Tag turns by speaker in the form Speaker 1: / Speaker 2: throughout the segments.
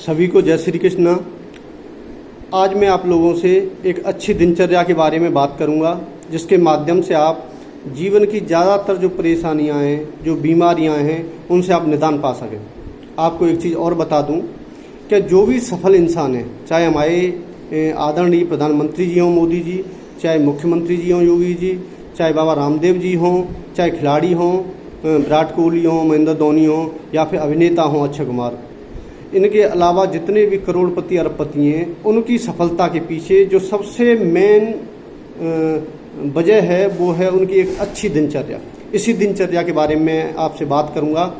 Speaker 1: सभी को जय श्री कृष्ण। आज मैं आप लोगों से एक अच्छी दिनचर्या के बारे में बात करूंगा, जिसके माध्यम से आप जीवन की ज़्यादातर जो परेशानियां हैं, जो बीमारियां हैं, उनसे आप निदान पा सकें। आपको एक चीज़ और बता दूं कि जो भी सफल इंसान हैं, चाहे हमारे आदरणीय प्रधानमंत्री जी हों मोदी जी, चाहे मुख्यमंत्री जी हों योगी जी, चाहे बाबा रामदेव जी हों, चाहे खिलाड़ी हों विराट कोहली हों, महेंद्र धोनी हों, या फिर अभिनेता हों अक्षय कुमार, इनके अलावा जितने भी करोड़पति अरबपति हैं, उनकी सफलता के पीछे जो सबसे मेन वजह है वो है उनकी एक अच्छी दिनचर्या। इसी दिनचर्या के बारे में आपसे बात करूंगा।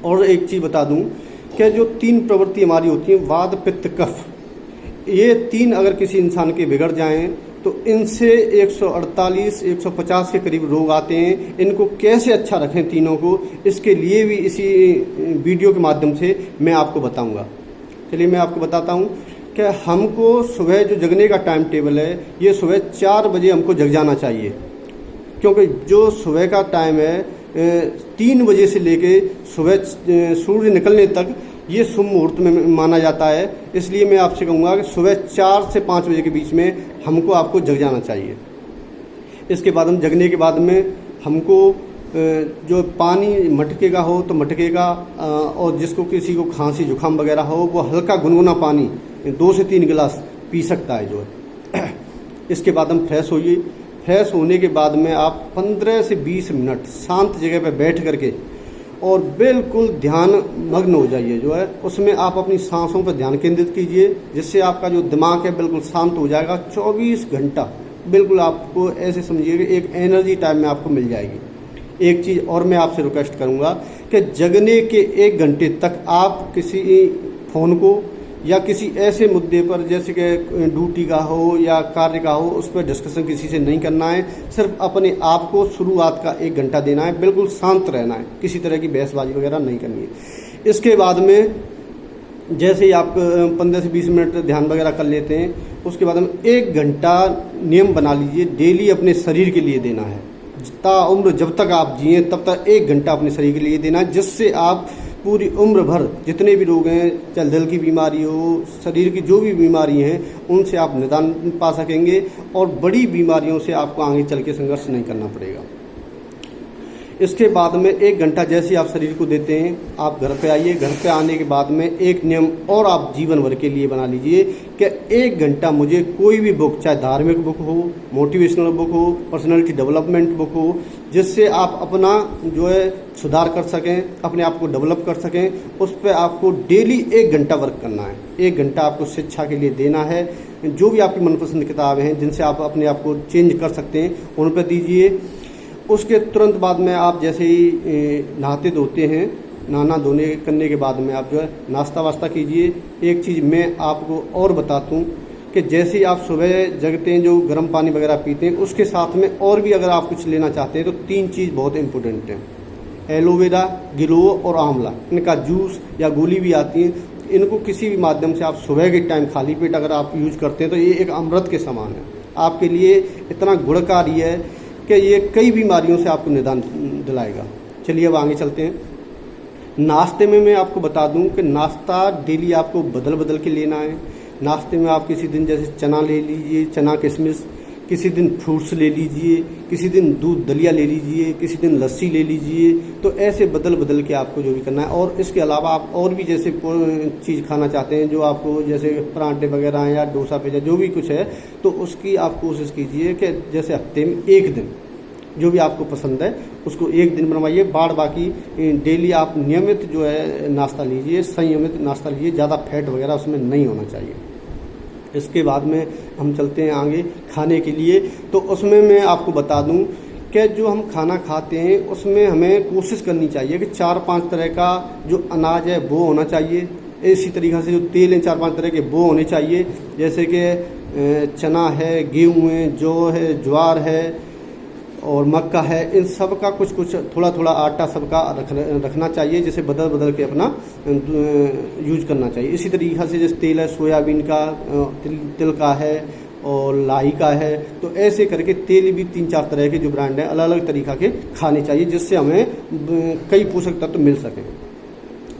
Speaker 1: और एक चीज़ बता दूं कि जो 3 प्रवृत्ति हमारी होती हैं, वात पित्त कफ, ये 3 अगर किसी इंसान के बिगड़ जाएं तो इनसे 148-150 के करीब रोग आते हैं। इनको कैसे अच्छा रखें तीनों को, इसके लिए भी इसी वीडियो के माध्यम से मैं आपको बताऊंगा। चलिए मैं आपको बताता हूं कि हमको सुबह जो जगने का टाइम टेबल है, ये सुबह 4 बजे हमको जग जाना चाहिए, क्योंकि जो सुबह का टाइम है 3 बजे से लेके सुबह सूर्य निकलने तक ये शुभ मुहूर्त में माना जाता है। इसलिए मैं आपसे कहूँगा कि सुबह 4 से 5 बजे के बीच में आपको जग जाना चाहिए। इसके बाद हम जगने के बाद में हमको जो पानी मटके का हो तो मटके का, और जिसको किसी को खांसी जुकाम वगैरह हो वो हल्का गुनगुना पानी 2 से 3 गिलास पी सकता है जो है। इसके बाद हम फ्रेश होइए। फ्रेश होने के बाद में आप 15 से 20 मिनट शांत जगह पर बैठ करके और बिल्कुल ध्यान मग्न हो जाइए जो है। उसमें आप अपनी सांसों पर ध्यान केंद्रित कीजिए, जिससे आपका जो दिमाग है बिल्कुल शांत हो जाएगा। 24 घंटा बिल्कुल आपको ऐसे समझिए कि एक एनर्जी टाइम में आपको मिल जाएगी। एक चीज़ और मैं आपसे रिक्वेस्ट करूंगा कि जगने के 1 घंटे तक आप किसी फ़ोन को या किसी ऐसे मुद्दे पर, जैसे कि ड्यूटी का हो या कार्य का हो, उस पर डिस्कशन किसी से नहीं करना है। सिर्फ अपने आप को शुरुआत का 1 घंटा देना है, बिल्कुल शांत रहना है, किसी तरह की बहसबाजी वगैरह नहीं करनी है। इसके बाद में जैसे ही आप 15 से 20 मिनट ध्यान वगैरह कर लेते हैं, उसके बाद में 1 घंटा नियम बना लीजिए, डेली अपने शरीर के लिए देना है। ताउम्र जब तक आप जिए तब तक 1 घंटा अपने शरीर के लिए देना है, जिससे आप पूरी उम्र भर जितने भी रोग हैं, चाहे दिल की बीमारी हो, शरीर की जो भी बीमारी हैं, उनसे आप निदान पा सकेंगे और बड़ी बीमारियों से आपको आगे चल के संघर्ष नहीं करना पड़ेगा। इसके बाद में 1 घंटा जैसे आप शरीर को देते हैं, आप घर पे आइए। घर पे आने के बाद में एक नियम और आप जीवन भर के लिए बना लीजिए कि 1 घंटा मुझे कोई भी बुक, चाहे धार्मिक बुक हो, मोटिवेशनल बुक हो, पर्सनालिटी डेवलपमेंट बुक हो, जिससे आप अपना जो है सुधार कर सकें, अपने आप को डेवलप कर सकें, उस पर आपको डेली 1 घंटा वर्क करना है। 1 घंटा आपको शिक्षा के लिए देना है। जो भी आपकी मनपसंद किताबें हैं जिनसे आप अपने आप को चेंज कर सकते हैं, उन पर दीजिए। उसके तुरंत बाद में आप जैसे ही नहाते धोते हैं, नहाना धोने करने के बाद में आप जो है नाश्ता वास्ता कीजिए। एक चीज़ मैं आपको और बताता हूँ कि जैसे ही आप सुबह जगते हैं, जो गर्म पानी वगैरह पीते हैं, उसके साथ में और भी अगर आप कुछ लेना चाहते हैं तो 3 चीज़ बहुत इंपॉर्टेंट हैं। एलोवेरा, गिलोय और आंवला, इनका जूस या गोली भी आती है। इनको किसी भी माध्यम से आप सुबह के टाइम खाली पेट अगर आप यूज करते हैं तो ये एक अमृत के समान है। आपके लिए इतना गुणकारी है कि ये कई बीमारियों से आपको निदान दिलाएगा। चलिए अब आगे चलते हैं। नाश्ते में मैं आपको बता दूं कि नाश्ता डेली आपको बदल बदल के लेना है। नाश्ते में आप किसी दिन जैसे चना ले लीजिए, चना किशमिश, किसी दिन फ्रूट्स ले लीजिए, किसी दिन दूध दलिया ले लीजिए, किसी दिन लस्सी ले लीजिए। तो ऐसे बदल बदल के आपको जो भी करना है। और इसके अलावा आप और भी जैसे चीज़ खाना चाहते हैं, जो आपको जैसे पराठे वगैरह हैं या डोसा पिज़्ज़ा जो भी कुछ है, तो उसकी आप कोशिश कीजिए कि जैसे हफ्ते में 1 दिन जो भी आपको पसंद है उसको 1 दिन बनवाइए। बाकी डेली आप नियमित जो है नाश्ता लीजिए, संयमित नाश्ता लीजिए, ज़्यादा फैट वगैरह उसमें नहीं होना चाहिए। इसके बाद में हम चलते हैं आगे खाने के लिए। तो उसमें मैं आपको बता दूं कि जो हम खाना खाते हैं उसमें हमें कोशिश करनी चाहिए कि 4-5 तरह का जो अनाज है वो होना चाहिए। इसी तरीक़े से जो तेल है 4-5 तरह के वो होने चाहिए, जैसे कि चना है, गेहूँ है, जौ है, ज्वार है और मक्का है। इन सब का कुछ कुछ थोड़ा थोड़ा आटा सबका रखना चाहिए, जिसे बदल बदल के अपना यूज करना चाहिए। इसी तरीक़े से जैसे तेल है सोयाबीन का, तिल का है और लाही का है, तो ऐसे करके तेल भी 3-4 तरह के जो ब्रांड हैं अलग अलग तरीक़ा के खाने चाहिए, जिससे हमें कई पोषक तत्व मिल सकें।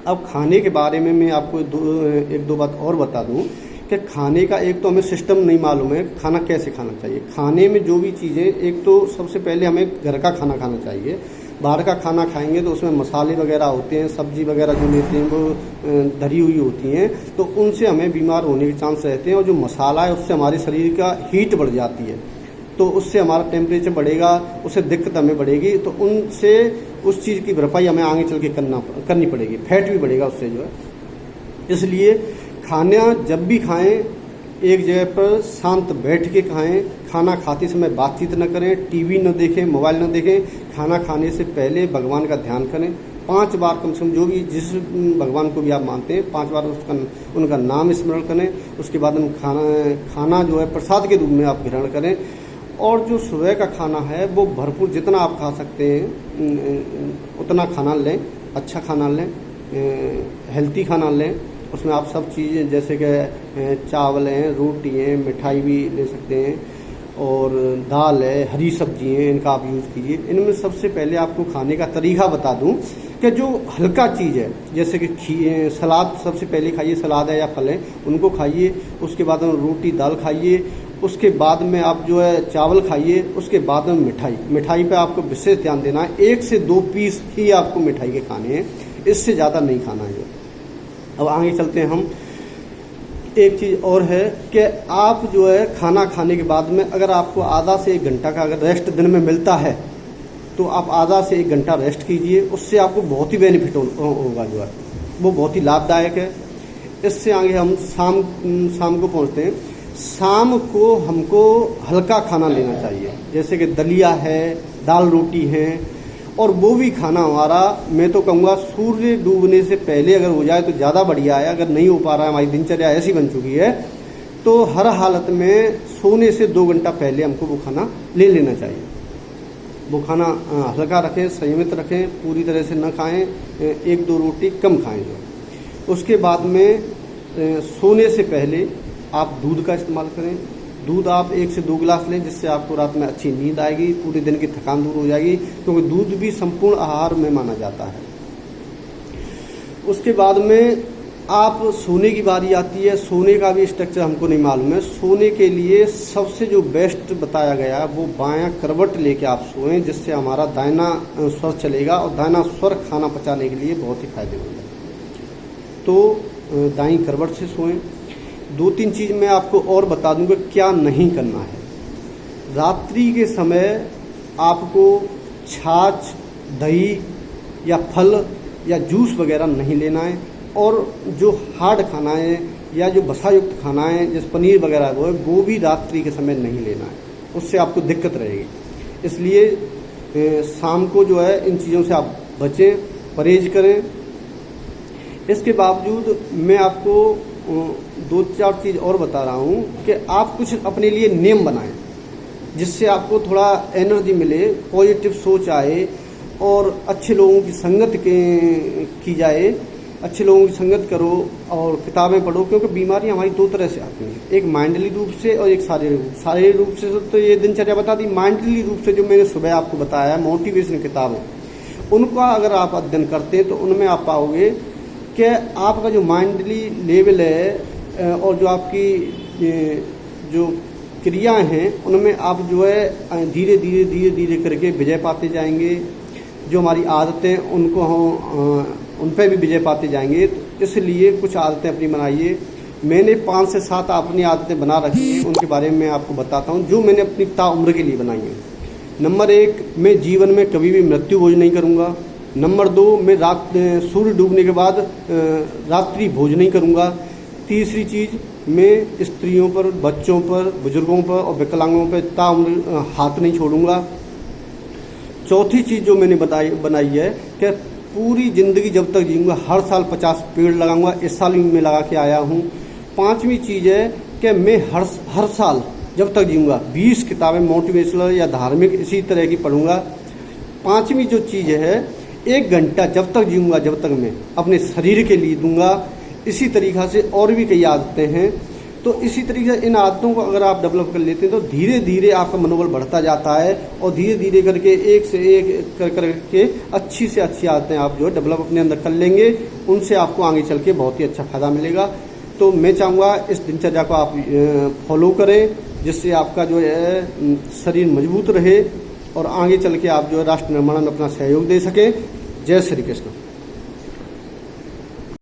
Speaker 1: अब खाने के बारे में मैं आपको एक दो बात और बता दूं कि खाने का एक तो हमें सिस्टम नहीं मालूम है खाना कैसे खाना चाहिए। खाने में जो भी चीज़ें, एक तो सबसे पहले हमें घर का खाना खाना चाहिए। बाहर का खाना खाएंगे तो उसमें मसाले वगैरह होते हैं, सब्जी वगैरह जो लेते हैं वो धरी हुई होती हैं, तो उनसे हमें बीमार होने के चांस रहते हैं। और जो मसाला है उससे हमारे शरीर का हीट बढ़ जाती है, तो उससे हमारा टेम्परेचर बढ़ेगा, उससे दिक्कत हमें बढ़ेगी। तो उनसे उस चीज़ की भरपाई हमें आगे चल के करनी पड़ेगी, फैट भी बढ़ेगा उससे जो है। इसलिए खाना जब भी खाएं एक जगह पर शांत बैठ के खाएं। खाना खाते समय बातचीत न करें, टीवी न देखें, मोबाइल न देखें। खाना खाने से पहले भगवान का ध्यान करें 5 बार कम से कम, जो भी जिस भगवान को भी आप मानते हैं 5 बार उनका नाम स्मरण करें। उसके बाद हम खाना जो है प्रसाद के रूप में आप ग्रहण करें। और जो सुबह का खाना है वो भरपूर जितना आप खा सकते हैं उतना खाना लें, अच्छा खाना लें, हेल्थी खाना लें। उसमें आप सब चीज़ें जैसे कि चावल हैं, रोटी हैं, मिठाई भी ले सकते हैं, और दाल है, हरी सब्जी हैं, इनका आप यूज़ कीजिए। इनमें सबसे पहले आपको खाने का तरीका बता दूं कि जो हल्का चीज़ है जैसे कि सलाद सबसे पहले खाइए, सलाद है या फल है उनको खाइए। उसके बाद में रोटी दाल खाइए। उसके बाद में आप जो है चावल खाइए। उसके बाद में मिठाई पे आपको विशेष ध्यान देना है। 1 से 2 पीस ही आपको मिठाई के खाने हैं, इससे ज़्यादा नहीं खाना है। अब आगे चलते हैं हम। एक चीज़ और है कि आप जो है खाना खाने के बाद में अगर आपको आधा से 1 घंटा का अगर रेस्ट दिन में मिलता है तो आप आधा से 1 घंटा रेस्ट कीजिए। उससे आपको बहुत ही बेनिफिट होगा, जो है वो बहुत ही लाभदायक है। इससे आगे हम शाम को पहुंचते हैं। शाम को हमको हल्का खाना लेना चाहिए, जैसे कि दलिया है, दाल रोटी है, और वो भी खाना हमारा, मैं तो कहूँगा सूर्य डूबने से पहले अगर हो जाए तो ज़्यादा बढ़िया है। अगर नहीं हो पा रहा है, हमारी दिनचर्या ऐसी बन चुकी है, तो हर हालत में सोने से 2 घंटा पहले हमको वो खाना ले लेना चाहिए। वो खाना हल्का रखें, संयमित रखें, पूरी तरह से न खाएं, 1-2 रोटी कम खाएं जो। उसके बाद में सोने से पहले आप दूध का इस्तेमाल करें। दूध आप 1 से 2 गिलास लें, जिससे आपको रात में अच्छी नींद आएगी, पूरे दिन की थकान दूर हो जाएगी, क्योंकि दूध भी संपूर्ण आहार में माना जाता है। उसके बाद में आप सोने की बारी आती है। सोने का भी स्ट्रक्चर हमको नहीं मालूम है। सोने के लिए सबसे जो बेस्ट बताया गया है वो बायां करवट लेके आप सोएं, जिससे हमारा दाहिना स्वर चलेगा, और दाहिना स्वर खाना पचाने के लिए बहुत ही फायदेमंद है। तो दाईं करवट से सोएं। 2-3 चीज़ मैं आपको और बता दूंगा क्या नहीं करना है। रात्रि के समय आपको छाछ, दही या फल या जूस वगैरह नहीं लेना है। और जो हार्ड खाना है या जो वसा युक्त खाना है जैसे पनीर वगैरह वो भी रात्रि के समय नहीं लेना है, उससे आपको दिक्कत रहेगी। इसलिए शाम को जो है इन चीज़ों से आप बचें, परहेज करें। इसके बावजूद मैं आपको 2-4 चीज़ और बता रहा हूँ कि आप कुछ अपने लिए नियम बनाएं, जिससे आपको थोड़ा एनर्जी मिले, पॉजिटिव सोच आए, और अच्छे लोगों की संगत की जाए। अच्छे लोगों की संगत करो और किताबें पढ़ो, क्योंकि बीमारियां हमारी 2 तरह से आती हैं, एक माइंडली रूप से और एक शारीरिक रूप से। तो ये दिनचर्या बता दी। माइंडली रूप से जो मैंने सुबह आपको बताया है, मोटिवेशन किताबें, उनका अगर आप अध्ययन करते हैं तो उनमें आप पाओगे कि आपका जो माइंडली लेवल है और जो आपकी जो क्रियाएं हैं उनमें आप जो है धीरे धीरे करके विजय पाते जाएंगे। जो हमारी आदतें उनको हम उन पर भी विजय पाते जाएंगे। तो इसलिए कुछ आदतें अपनी बनाइए। मैंने 5 से 7 अपनी आदतें बना रखी हैं, उनके बारे में मैं आपको बताता हूँ, जो मैंने अपनी ताउम्र के लिए बनाई है। नंबर 1, मैं जीवन में कभी भी मृत्यु भोज नहीं करूँगा। नंबर 2, मैं सूर्य डूबने के बाद रात्रि भोज नहीं करूँगा। तीसरी चीज़, मैं स्त्रियों पर, बच्चों पर, बुजुर्गों पर और विकलांगों पर ताउम्र हाथ नहीं छोड़ूंगा। चौथी चीज़ जो मैंने बनाई है कि पूरी ज़िंदगी जब तक जीऊँगा हर साल 50 पेड़ लगाऊंगा। इस साल भी मैं लगा के आया हूँ। 5वीं चीज़ है कि मैं हर साल जब तक जीऊँगा 20 किताबें मोटिवेशनल या धार्मिक इसी तरह की पढ़ूंगा। 5वीं जो चीज़ है, 1 घंटा जब तक जीऊँगा जब तक मैं अपने शरीर के लिए दूंगा। इसी तरीक़ा से और भी कई आदतें हैं। तो इसी तरीके से इन आदतों को अगर आप डेवलप कर लेते हैं तो धीरे धीरे आपका मनोबल बढ़ता जाता है और धीरे धीरे करके एक से एक करके अच्छी से अच्छी आदतें आप जो है डेवलप अपने अंदर कर लेंगे। उनसे आपको आगे चल के बहुत ही अच्छा फ़ायदा मिलेगा। तो मैं चाहूँगा इस दिनचर्या को आप फॉलो करें, जिससे आपका जो है शरीर मजबूत रहे और आगे चल के आप जो है राष्ट्र निर्माण में अपना सहयोग दे सकें। जय श्री कृष्ण।